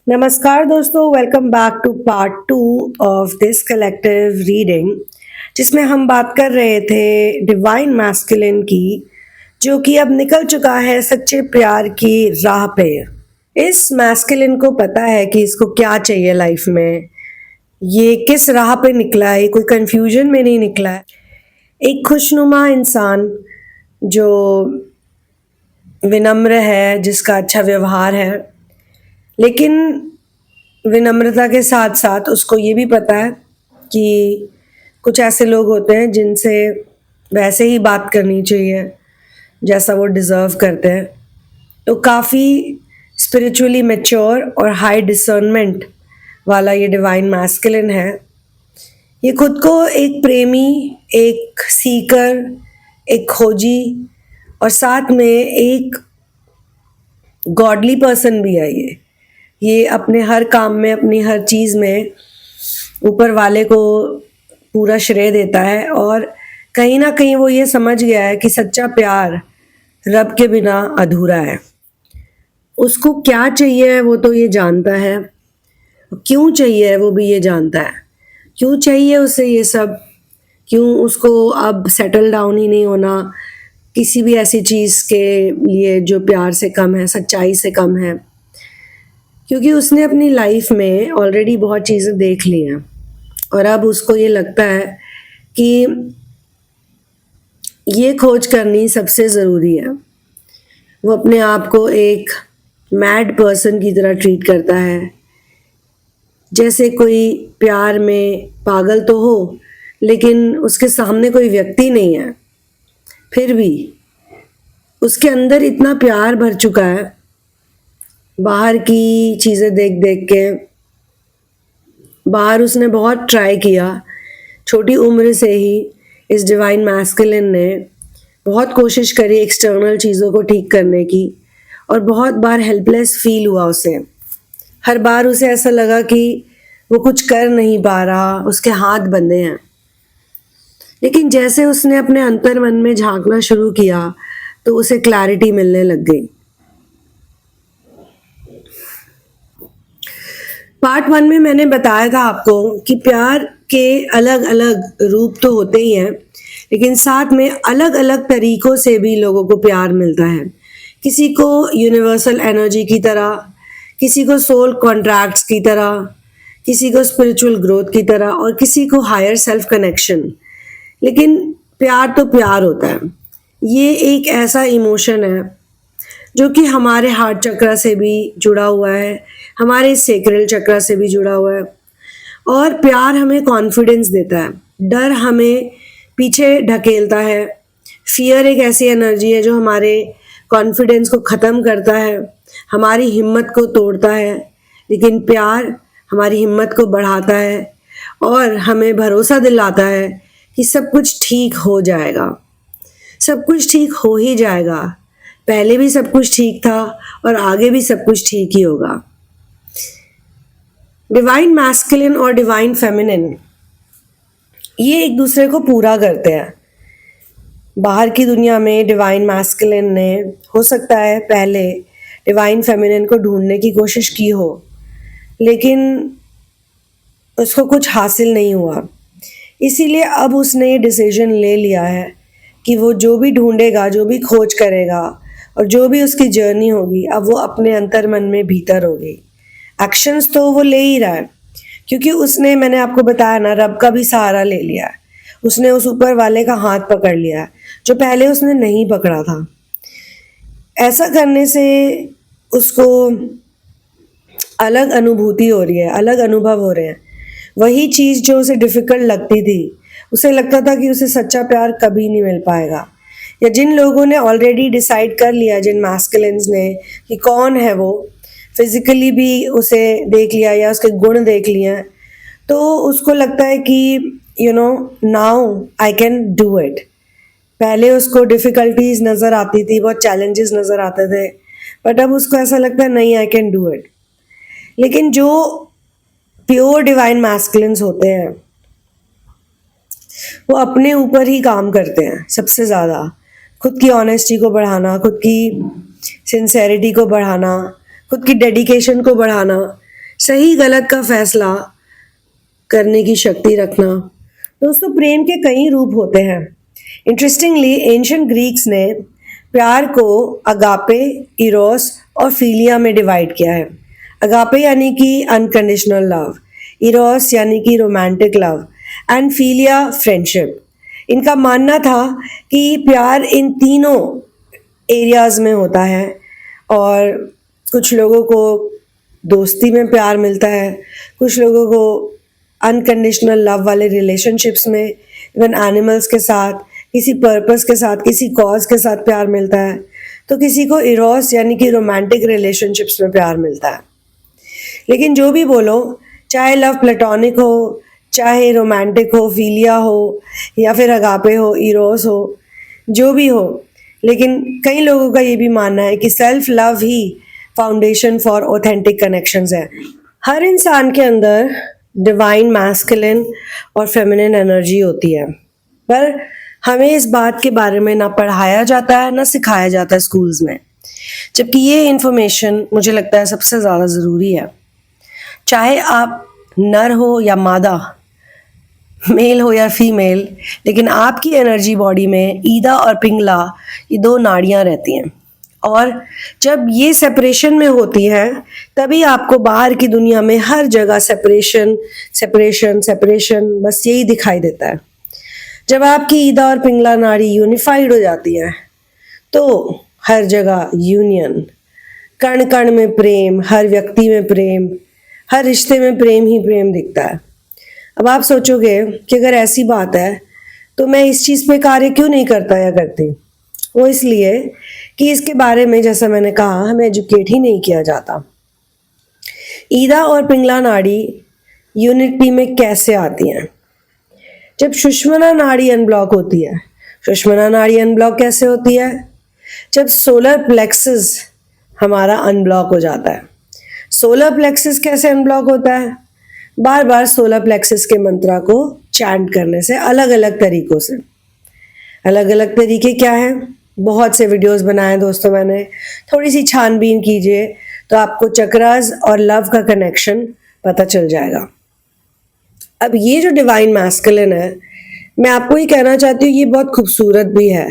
नमस्कार दोस्तों, welcome back to part 2 of this collective reading, जिसमें हम बात कर रहे थे डिवाइन मैस्कुलिन की, जो कि अब निकल चुका है सच्चे प्यार की राह पे। इस मैस्कुलिन को पता है कि इसको क्या चाहिए लाइफ में। ये किस राह पे निकला है, कोई कंफ्यूजन में नहीं निकला है। एक खुशनुमा इंसान जो विनम्र है, जिसका अच्छा व्यवहार है, लेकिन विनम्रता के साथ साथ उसको ये भी पता है कि कुछ ऐसे लोग होते हैं जिनसे वैसे ही बात करनी चाहिए जैसा वो डिज़र्व करते हैं। तो काफ़ी स्पिरिचुअली मैच्योर और हाई डिसर्नमेंट वाला ये डिवाइन मैस्कुलिन है। ये खुद को एक प्रेमी, एक सीकर, एक खोजी और साथ में एक गॉडली पर्सन भी है। ये अपने हर काम में, अपनी हर चीज़ में ऊपर वाले को पूरा श्रेय देता है और कहीं ना कहीं वो ये समझ गया है कि सच्चा प्यार रब के बिना अधूरा है। उसको क्या चाहिए वो तो ये जानता है, क्यों चाहिए वो भी ये जानता है। क्यों चाहिए उसे ये सब, क्यों उसको अब सेटल डाउन ही नहीं होना किसी भी ऐसी चीज़ के लिए जो प्यार से कम है, सच्चाई से कम है। क्योंकि उसने अपनी लाइफ में ऑलरेडी बहुत चीज़ें देख ली हैं और अब उसको ये लगता है कि ये खोज करनी सबसे ज़रूरी है। वो अपने आप को एक मैड पर्सन की तरह ट्रीट करता है, जैसे कोई प्यार में पागल तो हो लेकिन उसके सामने कोई व्यक्ति नहीं है, फिर भी उसके अंदर इतना प्यार भर चुका है बाहर की चीज़ें देख देख के। बाहर उसने बहुत ट्राई किया, छोटी उम्र से ही इस डिवाइन मैस्कुलिन ने बहुत कोशिश करी एक्सटर्नल चीज़ों को ठीक करने की और बहुत बार हेल्पलेस फील हुआ उसे। हर बार उसे ऐसा लगा कि वो कुछ कर नहीं पा रहा, उसके हाथ बंधे हैं। लेकिन जैसे उसने अपने अंतर मन में झांकना शुरू किया तो उसे क्लैरिटी मिलने लग गई। पार्ट 1 में मैंने बताया था आपको कि प्यार के अलग अलग रूप तो होते ही हैं, लेकिन साथ में अलग अलग तरीकों से भी लोगों को प्यार मिलता है। किसी को यूनिवर्सल एनर्जी की तरह, किसी को सोल कॉन्ट्रैक्ट्स की तरह, किसी को स्पिरिचुअल ग्रोथ की तरह और किसी को हायर सेल्फ कनेक्शन। लेकिन प्यार तो प्यार होता है। ये एक ऐसा इमोशन है जो कि हमारे हार्ट चक्र से भी जुड़ा हुआ है, हमारे सेक्रल चक्र से भी जुड़ा हुआ है। और प्यार हमें कॉन्फिडेंस देता है, डर हमें पीछे ढकेलता है। फियर एक ऐसी एनर्जी है जो हमारे कॉन्फिडेंस को ख़त्म करता है, हमारी हिम्मत को तोड़ता है। लेकिन प्यार हमारी हिम्मत को बढ़ाता है और हमें भरोसा दिलाता है कि सब कुछ ठीक हो जाएगा, सब कुछ ठीक हो ही जाएगा। पहले भी सब कुछ ठीक था और आगे भी सब कुछ ठीक ही होगा। डिवाइन मैस्कुलिन और डिवाइन फेमिनिन ये एक दूसरे को पूरा करते हैं। बाहर की दुनिया में डिवाइन मैस्कुलिन ने हो सकता है पहले डिवाइन फेमिनिन को ढूंढने की कोशिश की हो, लेकिन उसको कुछ हासिल नहीं हुआ। इसीलिए अब उसने ये डिसीजन ले लिया है कि वो जो भी ढूंढेगा, जो भी खोज करेगा और जो भी उसकी जर्नी होगी, अब वो अपने अंतर मन में भीतर होगी। एक्शंस तो वो ले ही रहा है, क्योंकि उसने, मैंने आपको बताया ना, रब का भी सहारा ले लिया है। उसने उस ऊपर वाले का हाथ पकड़ लिया है जो पहले उसने नहीं पकड़ा था। ऐसा करने से उसको अलग अनुभूति हो रही है, अलग अनुभव हो रहे हैं। वही चीज़ जो उसे डिफ़िकल्ट लगती थी, उसे लगता था कि उसे सच्चा प्यार कभी नहीं मिल पाएगा। या जिन लोगों ने ऑलरेडी डिसाइड कर लिया, जिन मैस्कुलिन्स ने, कि कौन है वो, फिज़िकली भी उसे देख लिया या उसके गुण देख लिए हैं, तो उसको लगता है कि now I can do it. पहले उसको डिफ़िकल्टीज नज़र आती थी, बहुत चैलेंजेस नज़र आते थे, बट अब उसको ऐसा लगता है नहीं, आई कैन डू इट। लेकिन जो प्योर डिवाइन मैस्कुलिन्स होते हैं वो अपने ऊपर ही काम करते हैं सबसे ज़्यादा। खुद की ऑनेस्टी को बढ़ाना, खुद की सिंसेरिटी को बढ़ाना, खुद की डेडिकेशन को बढ़ाना, सही गलत का फैसला करने की शक्ति रखना। दोस्तों, प्रेम के कई रूप होते हैं। इंटरेस्टिंगली एंशियंट ग्रीक्स ने प्यार को अगापे, इरोस और फिलिया में डिवाइड किया है। अगापे यानी कि अनकंडीशनल लव, इरोस यानी कि romantic love and philia friendship. इनका मानना था कि प्यार इन तीनों एरियाज में होता है और कुछ लोगों को दोस्ती में प्यार मिलता है, कुछ लोगों को अनकंडीशनल लव वाले रिलेशनशिप्स में, इवन एनिमल्स के साथ, किसी पर्पस के साथ, किसी कॉज के साथ प्यार मिलता है, तो किसी को इरोस यानी कि रोमांटिक रिलेशनशिप्स में प्यार मिलता है। लेकिन जो भी बोलो, चाहे लव प्लेटोनिक हो, चाहे रोमांटिक हो, फिलिया हो, या फिर अगापे हो, इरोस हो, जो भी हो, लेकिन कई लोगों का ये भी मानना है कि self love he foundation for authentic connections है। हर इंसान के अंदर डिवाइन मैस्कुलिन और फेमिनिन एनर्जी होती है, पर हमें इस बात के बारे में ना पढ़ाया जाता है ना सिखाया जाता है स्कूल्स में, जबकि ये इन्फॉर्मेशन मुझे लगता है सबसे ज़्यादा ज़रूरी है। चाहे आप नर हो या मादा, मेल हो या फीमेल, लेकिन आपकी एनर्जी बॉडी में ईदा और पिंगला, ये दो नाड़ियाँ रहती हैं, और जब ये सेपरेशन में होती है तभी आपको बाहर की दुनिया में हर जगह सेपरेशन सेपरेशन सेपरेशन बस यही दिखाई देता है। जब आपकी ईदा और पिंगला नाड़ी यूनिफाइड हो जाती है तो हर जगह यूनियन, कण कण में प्रेम, हर व्यक्ति में प्रेम, हर रिश्ते में प्रेम ही प्रेम दिखता है। अब आप सोचोगे कि अगर ऐसी बात है तो मैं इस चीज़ पे कार्य क्यों नहीं करता या करती। वो इसलिए कि इसके बारे में, जैसा मैंने कहा, हमें एजुकेट ही नहीं किया जाता। ईदा और पिंगला नाड़ी यूनिटी में कैसे आती हैं? जब सुषुम्ना नाड़ी अनब्लॉक होती है। सुषुम्ना नाड़ी अनब्लॉक कैसे होती है? जब सोलर प्लेक्सस हमारा अनब्लॉक हो जाता है। सोलर प्लेक्सस कैसे अनब्लॉक होता है? बार बार सोलर प्लेक्सस के मंत्रा को चैंट करने से, अलग अलग तरीकों से। अलग अलग तरीके क्या हैं? बहुत से वीडियोस बनाए दोस्तों मैंने, थोड़ी सी छानबीन कीजिए तो आपको चक्रास और लव का कनेक्शन पता चल जाएगा। अब ये जो डिवाइन मैस्कुलिन है, मैं आपको ये कहना चाहती हूँ, ये बहुत खूबसूरत भी है,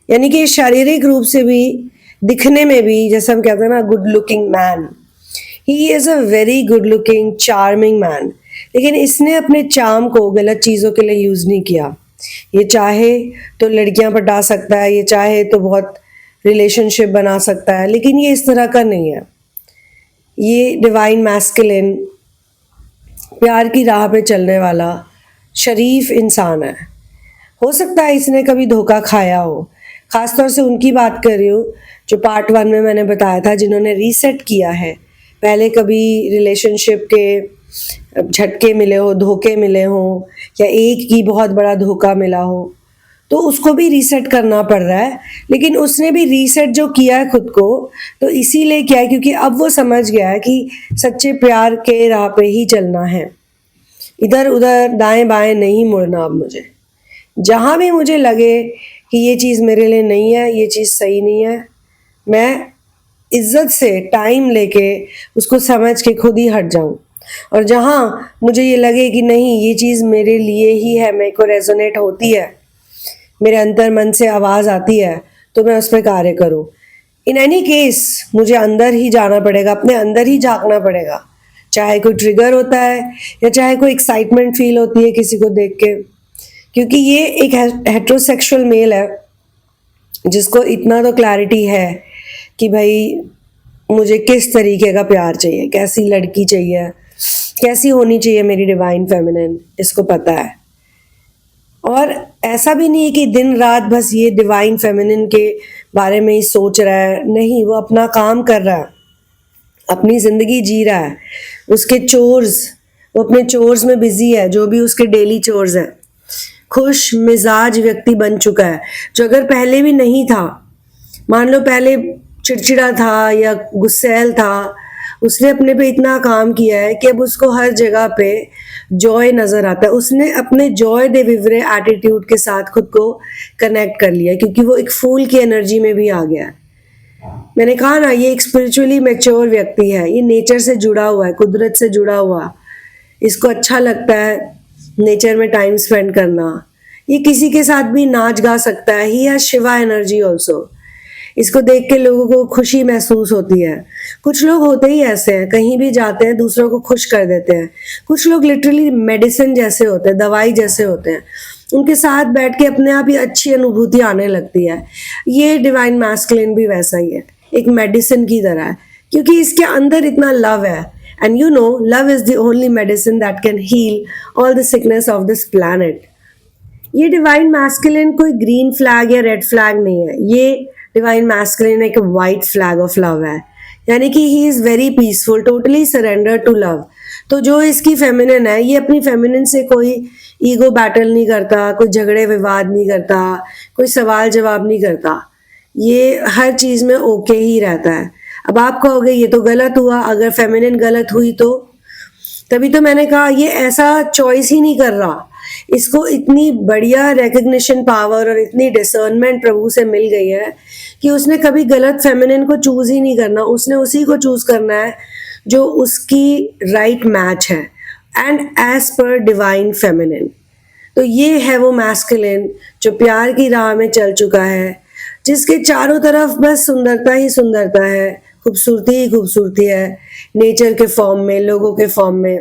यानी कि शारीरिक रूप से भी, दिखने में भी, जैसे हम कहते हैं ना, good looking man. He is a very good looking charming man, लेकिन इसने अपने चार्म को गलत चीज़ों के लिए यूज़ नहीं किया। ये चाहे तो लड़कियां पटा सकता है, ये चाहे तो बहुत रिलेशनशिप बना सकता है, लेकिन ये इस तरह का नहीं है। ये डिवाइन मैस्कुलिन प्यार की राह पे चलने वाला शरीफ इंसान है। हो सकता है इसने कभी धोखा खाया हो, खासतौर से उनकी बात कर रही हूँ जो पार्ट 1 में मैंने बताया था, जिन्होंने रीसेट किया है। पहले कभी रिलेशनशिप के झटके मिले हो, धोखे मिले हो, या एक ही बहुत बड़ा धोखा मिला हो, तो उसको भी रीसेट करना पड़ रहा है। लेकिन उसने भी रीसेट जो किया है खुद को, तो इसीलिए किया है क्योंकि अब वो समझ गया है कि सच्चे प्यार के राह पे ही चलना है, इधर उधर दाएं बाएं नहीं मुड़ना। अब मुझे जहाँ भी मुझे लगे कि ये चीज़ मेरे लिए नहीं है, ये चीज़ सही नहीं है, मैं इज्जत से टाइम लेके उसको समझ के खुद ही हट जाऊं। और जहाँ मुझे ये लगे कि नहीं, ये चीज़ मेरे लिए ही है, मेरे को रेजोनेट होती है, मेरे अंतर मन से आवाज़ आती है, तो मैं उस पर कार्य करूं। इन एनी केस मुझे अंदर ही जाना पड़ेगा, अपने अंदर ही झांकना पड़ेगा, चाहे कोई ट्रिगर होता है या चाहे कोई एक्साइटमेंट फील होती है किसी को देख के, क्योंकि ये एक हेट्रोसेक्सुअल मेल है जिसको इतना तो क्लैरिटी है कि भाई मुझे किस तरीके का प्यार चाहिए, कैसी लड़की चाहिए, कैसी होनी चाहिए मेरी डिवाइन फेमिनिन, इसको पता है। और ऐसा भी नहीं है कि दिन रात बस ये डिवाइन फेमिनिन के बारे में ही सोच रहा है, नहीं, वो अपना काम कर रहा है, अपनी ज़िंदगी जी रहा है, उसके चोर्स, वो अपने चोर्स में बिजी है, जो भी उसके डेली चोर्स हैं। खुश मिजाज व्यक्ति बन चुका है, जो अगर पहले भी नहीं था, मान लो पहले चिड़चिड़ा था या गुस्सैल था, उसने अपने पे इतना काम किया है कि अब उसको हर जगह पे जॉय नज़र आता है। उसने अपने जॉय दे विवरे एटीट्यूड के साथ खुद को कनेक्ट कर लिया, क्योंकि वो एक फूल की एनर्जी में भी आ गया है। मैंने कहा ना, ये एक स्पिरिचुअली मैच्योर व्यक्ति है, ये नेचर से जुड़ा हुआ है, कुदरत से जुड़ा हुआ, इसको अच्छा लगता है नेचर में टाइम स्पेंड करना। ये किसी के साथ भी नाच गा सकता है। He has Shiva energy also. इसको देख के लोगों को खुशी महसूस होती है। कुछ लोग होते ही ऐसे हैं, कहीं भी जाते हैं दूसरों को खुश कर देते हैं। कुछ लोग लिटरली मेडिसिन जैसे होते हैं, दवाई जैसे होते हैं। उनके साथ बैठ के अपने आप ही अच्छी अनुभूति आने लगती है। ये डिवाइन मैस्कुलिन भी वैसा ही है, एक मेडिसिन की तरह है, क्योंकि इसके अंदर इतना लव है। And you know, love is the only medicine that can heal all the sickness of this planet. ये डिवाइन मैस्कुलिन कोई ग्रीन फ्लैग या रेड फ्लैग नहीं है। ये डिवाइन मैस्कुलिन एक वाइट फ्लैग ऑफ लव है, यानी कि he is very peaceful, totally surrender to love. तो जो इसकी फेमिनिन है, ये अपनी फेमिनिन से कोई ईगो बैटल नहीं करता, कोई झगड़े विवाद नहीं करता, कोई सवाल जवाब नहीं करता। ये हर चीज में ओके ही रहता है। अब आप कहोगे ये तो गलत हुआ, अगर फेमिनिन गलत हुई तो? तभी तो मैंने कहा ये ऐसा चॉइस ही नहीं कर रहा। इसको इतनी बढ़िया रिकग्निशन पावर और इतनी डिसर्नमेंट प्रभु से मिल गई है कि उसने कभी गलत फेमिनिन को चूज ही नहीं करना। उसने उसी को चूज करना है जो उसकी राइट मैच है, and as per divine feminine. तो ये है वो मैस्कुलिन जो प्यार की राह में चल चुका है, जिसके चारों तरफ बस सुंदरता ही सुंदरता है, खूबसूरती ही खूबसूरती है, नेचर के फॉर्म में, लोगों के फॉर्म में।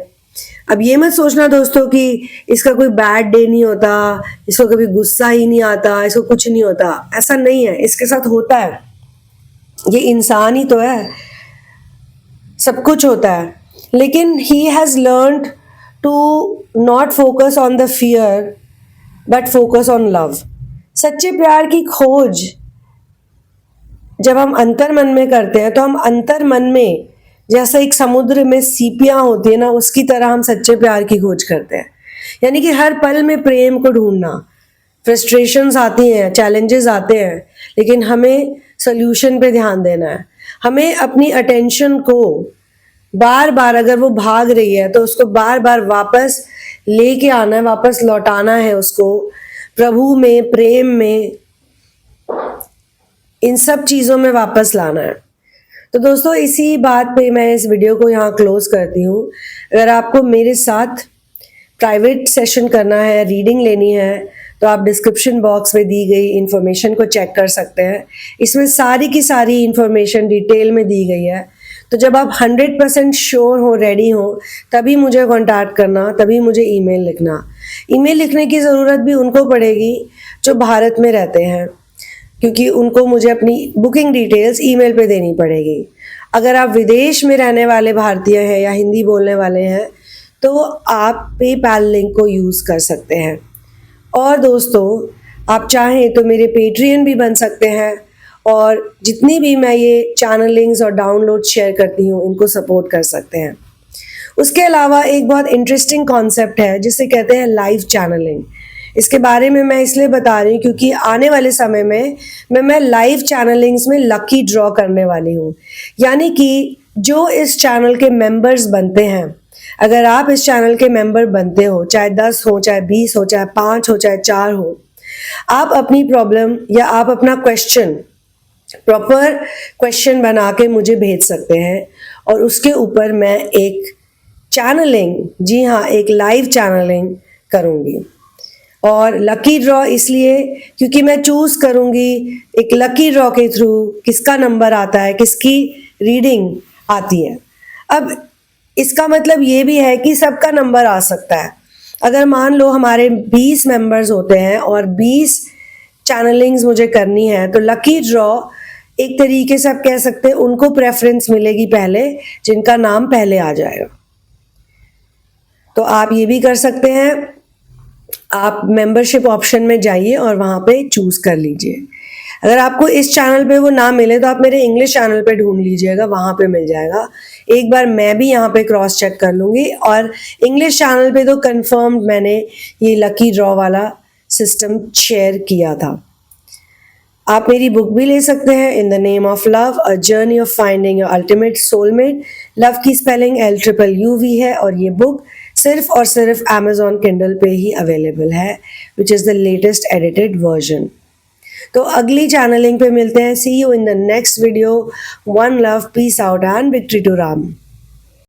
अब ये मत सोचना दोस्तों कि इसका कोई बैड डे नहीं होता, इसको कभी गुस्सा ही नहीं आता, इसको कुछ नहीं होता। ऐसा नहीं है, इसके साथ होता है। ये इंसान ही तो है, सब कुछ होता है। लेकिन he has learned to not focus on the fear but focus on love. सच्चे प्यार की खोज जब हम अंतर मन में करते हैं, तो हम अंतर मन में, जैसा एक समुद्र में सीपियां होती है ना, उसकी तरह हम सच्चे प्यार की खोज करते हैं। यानी कि हर पल में प्रेम को ढूंढना। फ्रस्ट्रेशंस आती हैं, चैलेंजेस आते हैं, लेकिन हमें सोल्यूशन पे ध्यान देना है। हमें अपनी अटेंशन को बार बार, अगर वो भाग रही है तो उसको बार बार वापस लेके आना है, वापस लौटाना है उसको प्रभु में, प्रेम में, इन सब चीज़ों में वापस लाना है। तो दोस्तों, इसी बात पे मैं इस वीडियो को यहाँ क्लोज करती हूँ। अगर आपको मेरे साथ प्राइवेट सेशन करना है, रीडिंग लेनी है, तो आप डिस्क्रिप्शन बॉक्स में दी गई इन्फॉर्मेशन को चेक कर सकते हैं। इसमें सारी की सारी इन्फॉर्मेशन डिटेल में दी गई है। तो जब आप 100% श्योर हो, रेडी हो, तभी मुझे कांटेक्ट करना, तभी मुझे ईमेल लिखना। ईमेल लिखने की ज़रूरत भी उनको पड़ेगी जो भारत में रहते हैं, क्योंकि उनको मुझे अपनी बुकिंग डिटेल्स ईमेल पे देनी पड़ेगी। अगर आप विदेश में रहने वाले भारतीय हैं या हिंदी बोलने वाले हैं, तो आप पेपैल लिंक को यूज़ कर सकते हैं। और दोस्तों, आप चाहें तो मेरे पेट्रियन भी बन सकते हैं, और जितनी भी मैं ये चैनलिंग्स और डाउनलोड शेयर करती हूँ, इनको सपोर्ट कर सकते हैं। उसके अलावा एक बहुत इंटरेस्टिंग कॉन्सेप्ट है जिसे कहते हैं लाइव चैनलिंग। इसके बारे में मैं इसलिए बता रही हूँ क्योंकि आने वाले समय में मैं लाइव चैनलिंग्स में लकी ड्रॉ करने वाली हूँ। यानी कि जो इस चैनल के मेंबर्स बनते हैं, अगर आप इस चैनल के मेंबर बनते हो, चाहे 10 हो, चाहे 20 हो, चाहे 5 हो, चाहे 4 हो, आप अपनी प्रॉब्लम या आप अपना क्वेश्चन, प्रॉपर क्वेश्चन बना के मुझे भेज सकते हैं, और उसके ऊपर मैं एक चैनलिंग, जी हाँ, एक लाइव चैनलिंग करूँगी। और लकी ड्रॉ इसलिए क्योंकि मैं चूज करूंगी एक लकी ड्रॉ के थ्रू किसका नंबर आता है, किसकी रीडिंग आती है। अब इसका मतलब ये भी है कि सबका नंबर आ सकता है। अगर मान लो हमारे 20 मेंबर्स होते हैं और 20 चैनलिंग्स मुझे करनी है, तो लकी ड्रॉ एक तरीके से आप कह सकते हैं उनको प्रेफरेंस मिलेगी पहले, जिनका नाम पहले आ जाएगा। तो आप ये भी कर सकते हैं, आप मेंबरशिप ऑप्शन में जाइए और वहाँ पे चूज कर लीजिए। अगर आपको इस चैनल पे वो ना मिले तो आप मेरे इंग्लिश चैनल पे ढूंढ लीजिएगा, वहाँ पे मिल जाएगा। एक बार मैं भी यहाँ पे क्रॉस चेक कर लूँगी, और इंग्लिश चैनल पे तो कंफर्म मैंने ये लकी ड्रॉ वाला सिस्टम शेयर किया था। आप मेरी बुक भी ले सकते हैं, in the name of love, a journey of finding your ultimate soulmate. Love की स्पेलिंग LUV है, और ये बुक सिर्फ और सिर्फ Amazon Kindle पे ही अवेलेबल है, which is the latest edited version. तो अगली चैनलिंग पे मिलते हैं. See you in the next video. One love, peace out and victory to Ram.